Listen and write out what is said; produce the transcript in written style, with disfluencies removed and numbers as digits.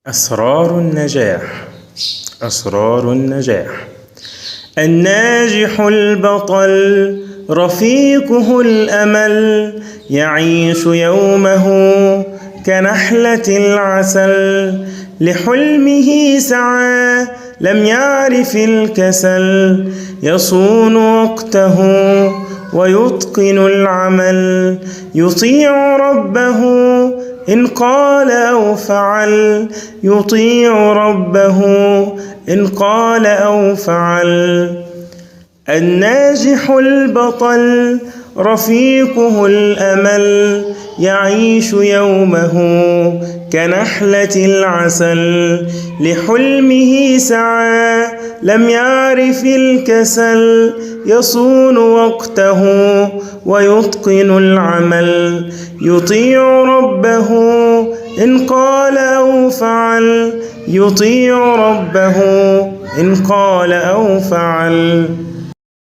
أسرار النجاح. أسرار النجاح. الناجح البطل رفيقه الأمل، يعيش يومه كنحلة العسل، لحلمه سعى لم يعرف الكسل، يصون وقته ويتقن العمل، يطيع ربه إن قال أو فعل، يطيع ربه إن قال أو فعل. الناجح البطل رفيقه الأمل، يعيش يومه كنحلة العسل، لحلمه سعى لم يعرف الكسل، يصون وقته ويتقن العمل، يطيع ربه إن قال أو فعل، يطيع ربه إن قال أو فعل.